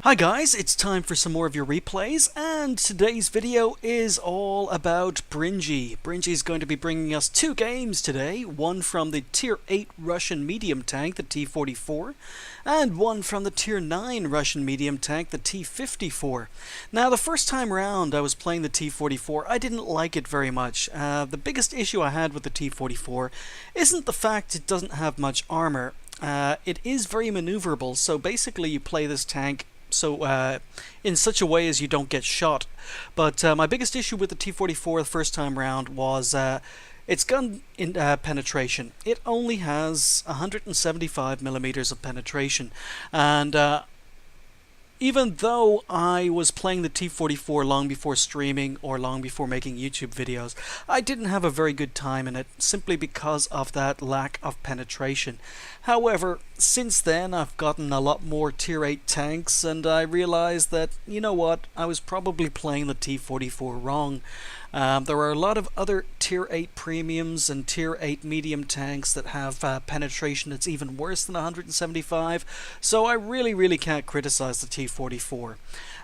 Hi guys, it's time for some more of your replays, and today's video is all about Brynje. Brynje is going to be bringing us two games today, one from the Tier 8 Russian medium tank, the T-44, and one from the Tier 9 Russian medium tank, the T-54. Now, the first time round I was playing the T-44, I didn't like it very much. The biggest issue I had with the T-44 isn't the fact it doesn't have much armor. It is very maneuverable, so basically you play this tank in such a way as you don't get shot. But my biggest issue with the T-44 the first time round was its gun penetration. It only has 175 millimeters of penetration, and even though I was playing the T-44 long before streaming or long before making YouTube videos, I didn't have a very good time in it simply because of that lack of penetration. However, since then I've gotten a lot more Tier 8 tanks, and I realized that, you know what, I was probably playing the T-44 wrong. There are a lot of other Tier 8 premiums and Tier 8 medium tanks that have penetration that's even worse than 175, so I really can't criticize the T-44.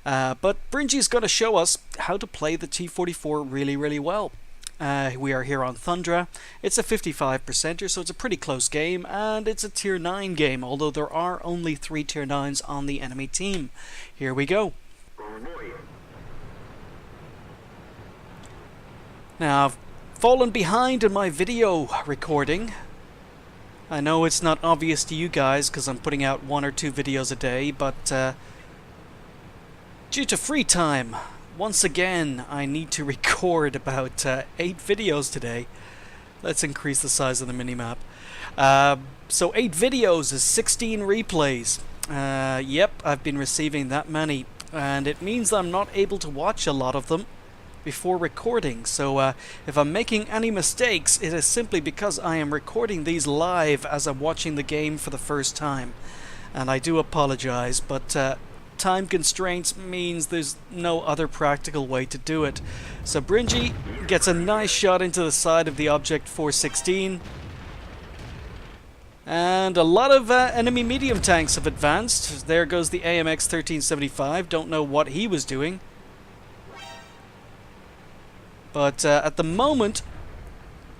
But Brynje's going to show us how to play the T-44 really well. We are here on Thundra. It's a 55%er, so it's a pretty close game, and it's a Tier 9 game, although there are only 3 Tier 9s on the enemy team. Here we go. Now, I've fallen behind in my video recording. I know it's not obvious to you guys because I'm putting out 1 or 2 videos a day, but due to free time, once again, I need to record about 8 videos today. Let's increase the size of the minimap. So 8 videos is 16 replays. Yep, I've been receiving that many, and it means I'm not able to watch a lot of them before recording. So if I'm making any mistakes, it is simply because I am recording these live as I'm watching the game for the first time. And I do apologize, but time constraints means there's no other practical way to do it. So Brynje gets a nice shot into the side of the Object 416. And a lot of enemy medium tanks have advanced. There goes the AMX 1375. Don't know what he was doing. But at the moment,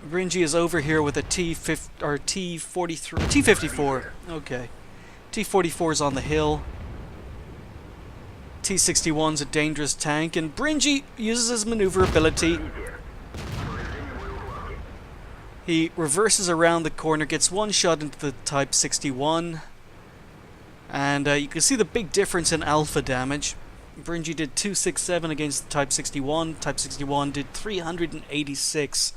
Brynje is over here with a T-44. T-54. Okay. T-44 is on the hill. T-61's a dangerous tank, and Brynje uses his maneuverability. He reverses around the corner, gets one shot into the Type 61, and you can see the big difference in alpha damage. Brynje did 267 against the Type 61. Type 61 did 386.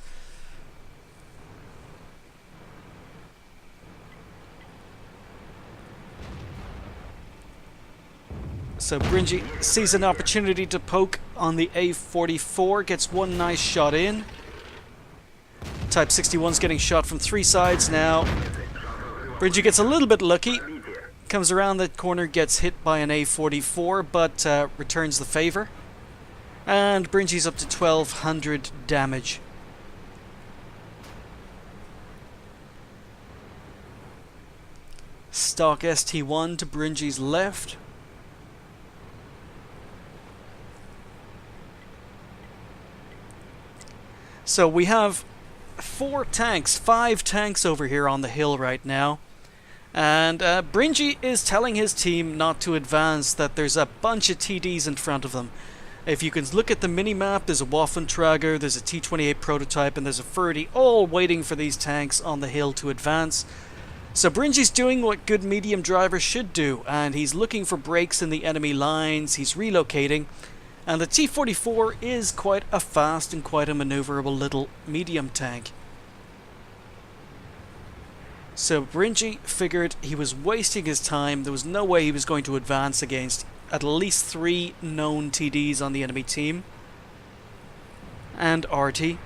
So Brynje sees an opportunity to poke on the A-44, gets one nice shot in. Type 61's getting shot from 3 sides now. Brynje gets a little bit lucky. Comes around the corner, gets hit by an A-44, but returns the favor. And Brynje's up to 1200 damage. Stock ST1 to Brynje's left. So we have 5 tanks over here on the hill right now. And Brynje is telling his team not to advance, that there's a bunch of TDs in front of them. If you can look at the mini-map, there's a Waffentrager, there's a T-28 prototype, and there's a 30, all waiting for these tanks on the hill to advance. So Brynje's doing what good medium drivers should do, and he's looking for breaks in the enemy lines, he's relocating, and the T-44 is quite a fast and quite a maneuverable little medium tank. So Brynje figured he was wasting his time. There was no way he was going to advance against at least 3 known TDs on the enemy team. And RT.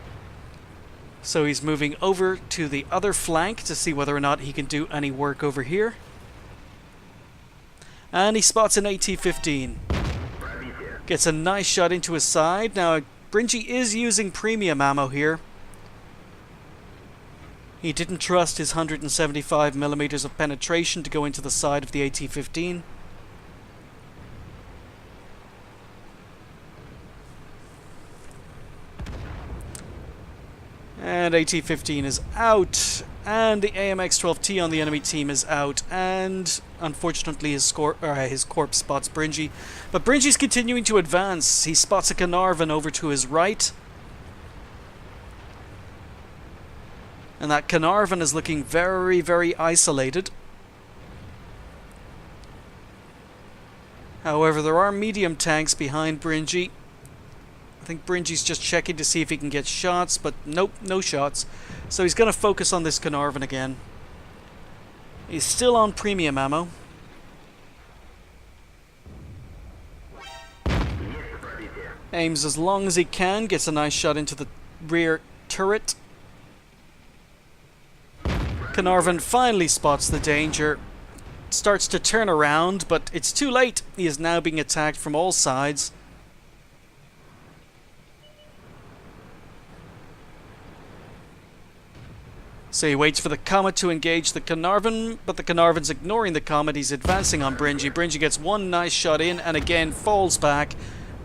So he's moving over to the other flank to see whether or not he can do any work over here. And he spots an AT-15. Gets a nice shot into his side. Now Brynje is using premium ammo here. He didn't trust his 175 millimeters of penetration to go into the side of the AT-15. And AT-15 is out. And the AMX-12T on the enemy team is out. And unfortunately his corpse spots Brynje. But Brynje's continuing to advance. He spots a Carnarvon over to his right. And that Carnarvon is looking very, very isolated. However, there are medium tanks behind Brynje. I think Brynje's just checking to see if he can get shots, but nope, no shots. So he's going to focus on this Carnarvon again. He's still on premium ammo. Aims as long as he can, gets a nice shot into the rear turret. Carnarvon finally spots the danger. Starts to turn around, but it's too late. He is now being attacked from all sides. So he waits for the Comet to engage the Carnarvon, but the Carnarvon's ignoring the Comet. He's advancing on Brynje. Brynje gets one nice shot in and again falls back.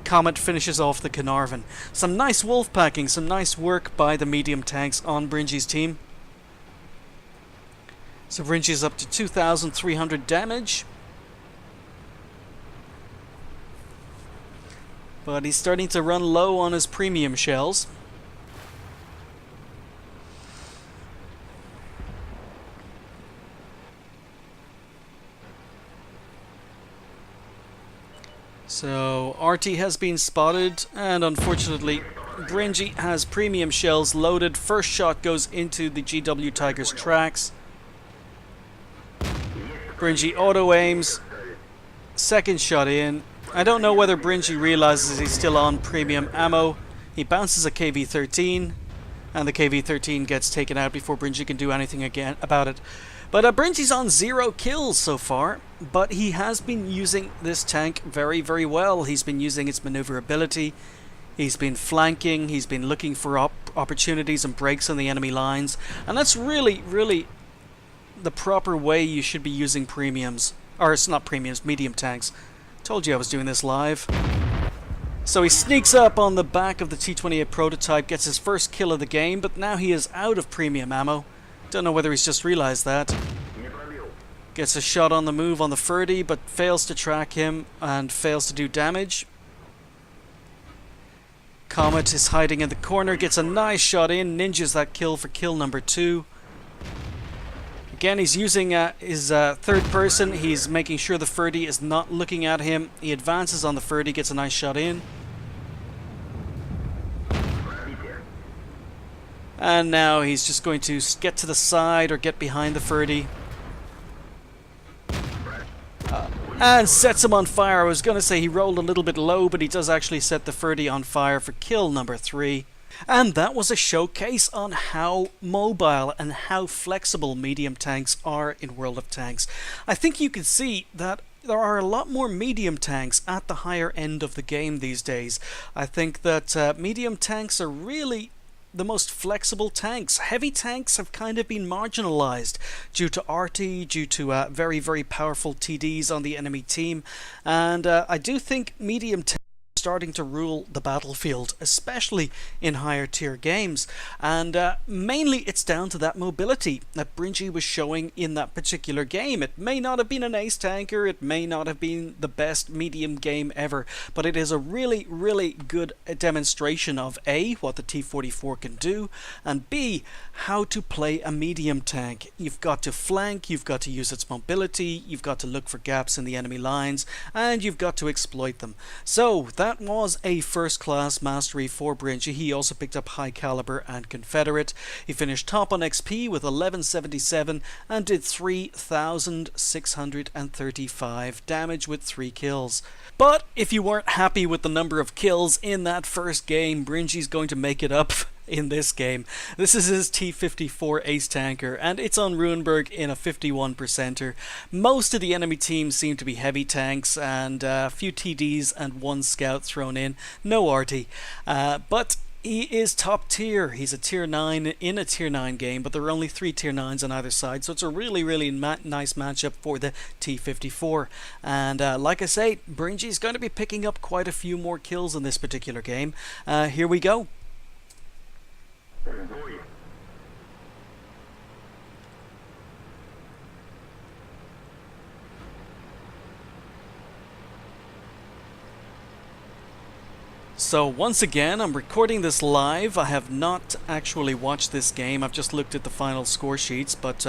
Comet finishes off the Carnarvon. Some nice wolf packing, some nice work by the medium tanks on Brynje's team. So Brynje's up to 2,300 damage. But he's starting to run low on his premium shells. So RT has been spotted, and unfortunately Brynje has premium shells loaded. First shot goes into the GW Tiger's tracks. Brynje auto aims. Second shot in. I don't know whether Brynje realizes he's still on premium ammo. He bounces a KV-13, and the KV-13 gets taken out before Brynje can do anything again about it. But Brynje's on 0 kills so far, but he has been using this tank very, very well. He's been using its maneuverability, he's been flanking, he's been looking for opportunities and breaks on the enemy lines, and that's really, really the proper way you should be using premiums. Or it's not premiums, medium tanks. Told you I was doing this live. So he sneaks up on the back of the T-28 prototype, gets his first kill of the game, but now he is out of premium ammo. Don't know whether he's just realized that. Gets a shot on the move on the Ferdy, but fails to track him and fails to do damage. Comet is hiding in the corner, gets a nice shot in, ninjas that kill for kill number 2. Again, he's using his third person. He's making sure the Ferdy is not looking at him. He advances on the Ferdy, gets a nice shot in. And now he's just going to get to the side or get behind the Ferdy. And sets him on fire. I was going to say he rolled a little bit low, but he does actually set the Ferdy on fire for kill number 3. And that was a showcase on how mobile and how flexible medium tanks are in World of Tanks. I think you can see that there are a lot more medium tanks at the higher end of the game these days. I think that medium tanks are really the most flexible tanks. Heavy tanks have kind of been marginalized due to RT, due to very, very powerful TDs on the enemy team. And I do think medium tanks starting to rule the battlefield, especially in higher tier games, and mainly it's down to that mobility that Brynje was showing in that particular game. It may not have been an ace tanker, it may not have been the best medium game ever, but it is a really, really good demonstration of A, what the T-44 can do, and B, how to play a medium tank. You've got to flank, you've got to use its mobility, you've got to look for gaps in the enemy lines, and you've got to exploit them. So that was a first-class mastery for Brynje. He also picked up High Caliber and Confederate. He finished top on XP with 1177 and did 3,635 damage with 3 kills. But if you weren't happy with the number of kills in that first game, Brynje's going to make it up in this game. This is his T-54 ace tanker, and it's on Ruinberg in a 51%er. Most of the enemy teams seem to be heavy tanks, and a few TDs and 1 scout thrown in. No arty. But he is top tier. He's a tier 9 in a tier 9 game, but there are only 3 tier 9s on either side, so it's a really, really nice matchup for the T-54. And like I say, Brynje's going to be picking up quite a few more kills in this particular game. Here we go. So once again, I'm recording this live. I have not actually watched this game. I've just looked at the final score sheets, but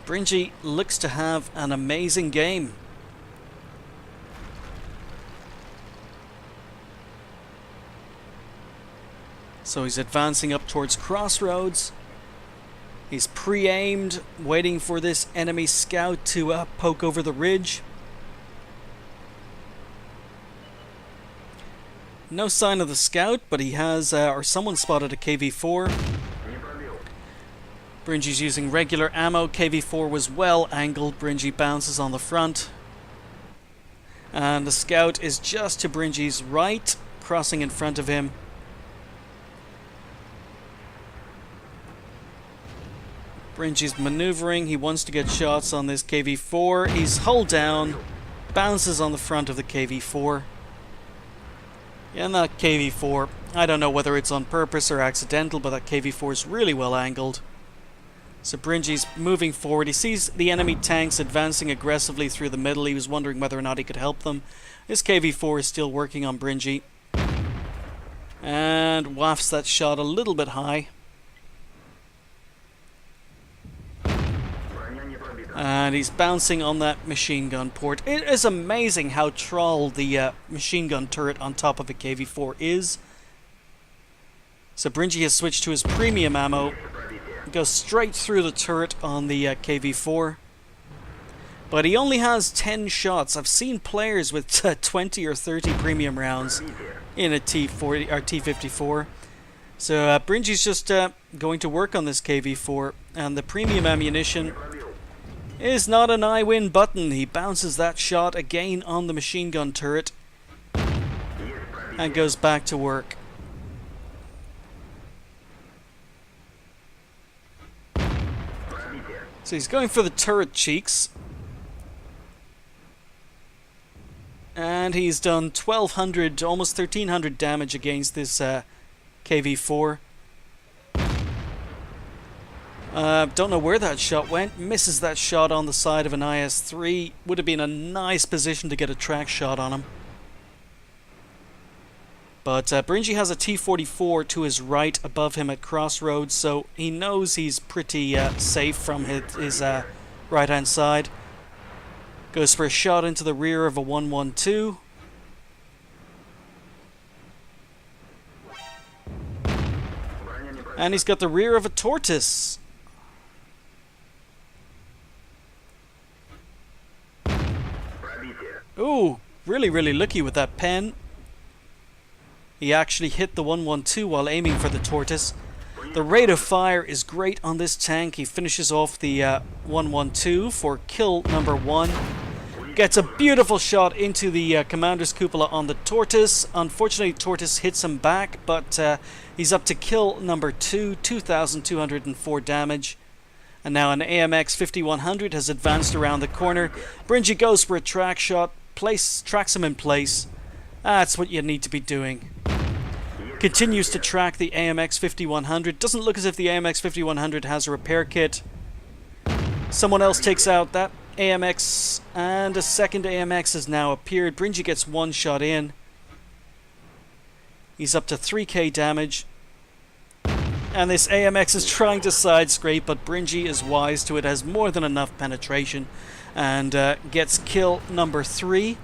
Brynje looks to have an amazing game. So he's advancing up towards Crossroads. He's pre-aimed, waiting for this enemy scout to poke over the ridge. No sign of the scout, but he has, or someone spotted a KV-4. Brynje's using regular ammo. KV-4 was well angled. Brynje bounces on the front. And the scout is just to Brynje's right, crossing in front of him. Brynje's maneuvering. He wants to get shots on this KV-4. He's hull down, bounces on the front of the KV-4. And that KV-4, I don't know whether it's on purpose or accidental, but that KV-4 is really well angled. So Brynje's moving forward. He sees the enemy tanks advancing aggressively through the middle. He was wondering whether or not he could help them. This KV-4 is still working on Brynje. And wafts that shot a little bit high. And he's bouncing on that machine gun port. It is amazing how troll the machine gun turret on top of a KV-4 is. So Brynje has switched to his premium ammo. Goes straight through the turret on the KV-4. But he only has 10 shots. I've seen players with 20 or 30 premium rounds in a T-40 or T-54. So Brynje's just going to work on this KV-4. And the premium ammunition is not an I win button. He bounces that shot again on the machine gun turret and goes back to work. So he's going for the turret cheeks. And he's done 1,200, almost 1,300 damage against this KV-4. Don't know where that shot went. Misses that shot on the side of an IS-3. Would have been a nice position to get a track shot on him. But Brynje has a T-44 to his right above him at Crossroads, so he knows he's pretty safe from his right-hand side. Goes for a shot into the rear of a 112. And he's got the rear of a Tortoise. Ooh, really lucky with that pen. He actually hit the 112 while aiming for the Tortoise. The rate of fire is great on this tank. He finishes off the 112 for kill number 1. Gets a beautiful shot into the commander's cupola on the Tortoise. Unfortunately, Tortoise hits him back, but he's up to kill number 2, 2,204 damage. And now an AMX 5100 has advanced around the corner. Brynje goes for a track shot, tracks him in place. That's what you need to be doing. Continues to track the AMX 5100. Doesn't look as if the AMX 5100 has a repair kit. Someone else takes out that AMX, and a second AMX has now appeared. Brynje gets one shot in. He's up to 3k damage. And this AMX is trying to side scrape, but Brynje is wise to it, has more than enough penetration, and gets kill number 3.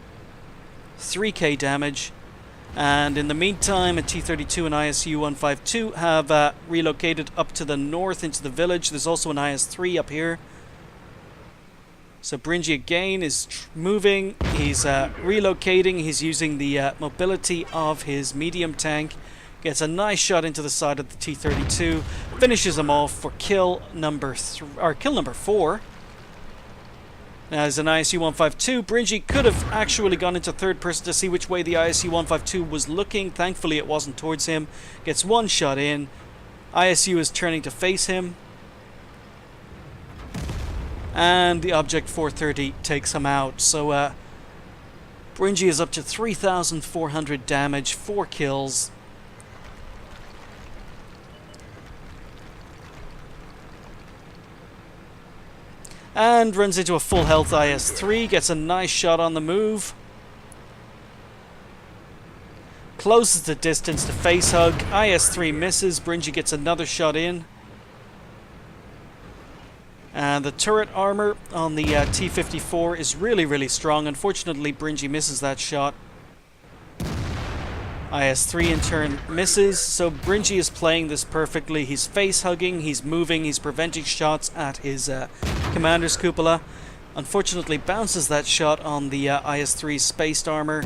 3k damage. And in the meantime, a T-32 and ISU-152 have relocated up to the north into the village. There's also an IS-3 up here. So Brynje again is moving. He's relocating. He's using the mobility of his medium tank. Gets a nice shot into the side of the T-32. Finishes him off for kill number 4. Now there's an ISU-152. Brynje could have actually gone into third person to see which way the ISU-152 was looking. Thankfully it wasn't towards him. Gets one shot in. ISU is turning to face him. And the Object 430 takes him out. So Brynje is up to 3,400 damage, 4 kills. And runs into a full health IS-3, gets a nice shot on the move. Closes the distance to face hug. IS-3 misses. Brynje gets another shot in. And the turret armor on the T-54 is really, really strong. Unfortunately, Brynje misses that shot. IS-3 in turn misses, so Brynje is playing this perfectly. He's face-hugging, he's moving, he's preventing shots at his commander's cupola. Unfortunately, bounces that shot on the IS-3's spaced armor.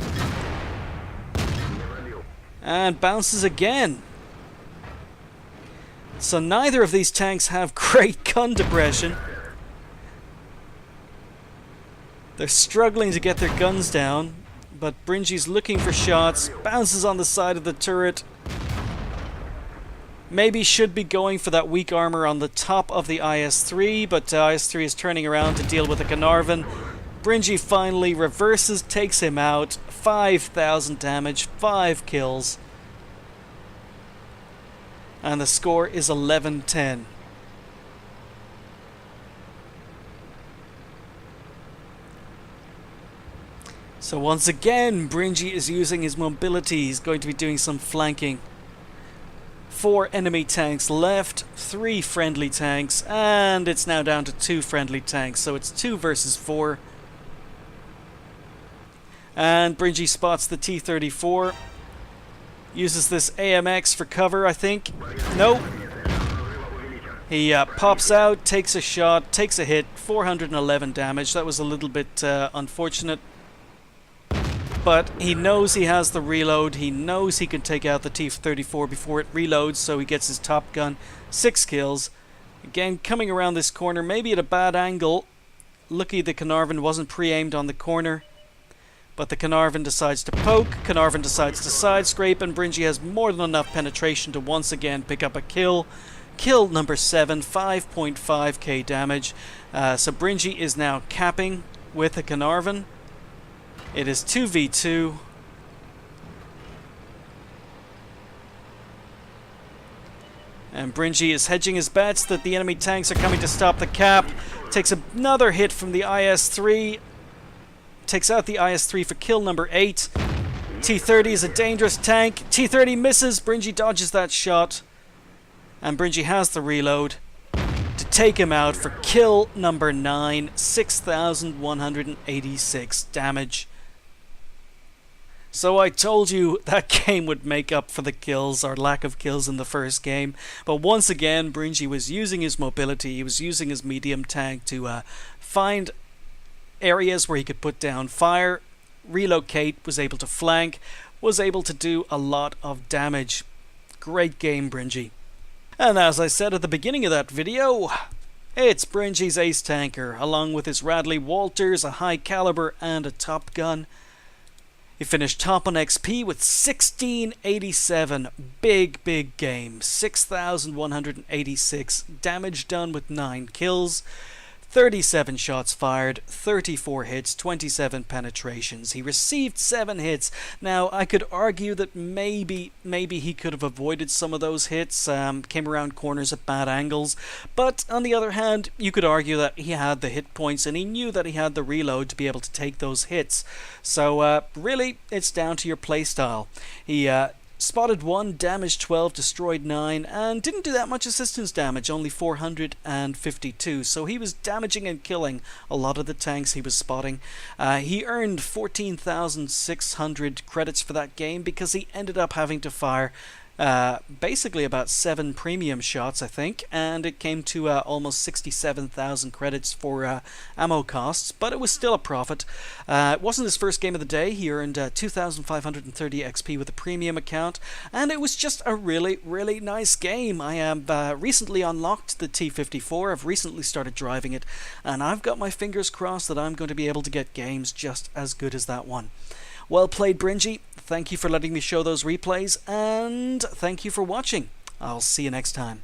And bounces again. So neither of these tanks have great gun depression. They're struggling to get their guns down. But Brynje's looking for shots, bounces on the side of the turret. Maybe should be going for that weak armor on the top of the IS-3, but IS-3 is turning around to deal with the Caernarvon. Brynje finally reverses, takes him out. 5,000 damage, 5 kills. And the score is 11-10. So once again, Brynje is using his mobility. He's going to be doing some flanking. 4 enemy tanks left, 3 friendly tanks, and it's now down to 2 friendly tanks. So it's 2 versus 4. And Brynje spots the T-34. Uses this AMX for cover, I think. Nope. He pops out, takes a shot, takes a hit, 411 damage. That was a little bit unfortunate. But he knows he has the reload, he knows he can take out the T-34 before it reloads, so he gets his top gun, 6 kills. Again, coming around this corner, maybe at a bad angle. Lucky the Caernarvon wasn't pre-aimed on the corner. But the Caernarvon decides to poke, Caernarvon decides to side scrape, and Brynje has more than enough penetration to once again pick up a kill. Kill number 7, 5.5k damage. So Brynje is now capping with the Caernarvon. It is 2v2. And Brynje is hedging his bets that the enemy tanks are coming to stop the cap. Takes another hit from the IS-3. Takes out the IS-3 for kill number 8. T-30 is a dangerous tank. T-30 misses. Brynje dodges that shot. And Brynje has the reload to take him out for kill number 9. 6,186 damage. So I told you that game would make up for the kills, or lack of kills in the first game. But once again, Brynje was using his mobility, he was using his medium tank to find areas where he could put down fire, relocate, was able to flank, was able to do a lot of damage. Great game, Brynje. And as I said at the beginning of that video, it's Brynje's ace tanker, along with his Radley Walters, a high caliber and a top gun. He finished top on XP with 1687. Big game. 6,186 damage done with 9 kills. 37 shots fired, 34 hits, 27 penetrations. He received 7 hits. Now, I could argue that maybe he could have avoided some of those hits, came around corners at bad angles. But on the other hand, you could argue that he had the hit points and he knew that he had the reload to be able to take those hits. So, really, it's down to your playstyle. He spotted 1, damaged 12, destroyed 9, and didn't do that much assistance damage, only 452. So he was damaging and killing a lot of the tanks he was spotting. He earned 14,600 credits for that game because he ended up having to fire basically about 7 premium shots, I think, and it came to almost 67,000 credits for ammo costs, but it was still a profit. It wasn't his first game of the day. He earned 2,530 XP with a premium account, and it was just a really nice game. I have recently unlocked the T-54. I've recently started driving it, and I've got my fingers crossed that I'm going to be able to get games just as good as that one. Well played, Brynje. Thank you for letting me show those replays, and thank you for watching. I'll see you next time.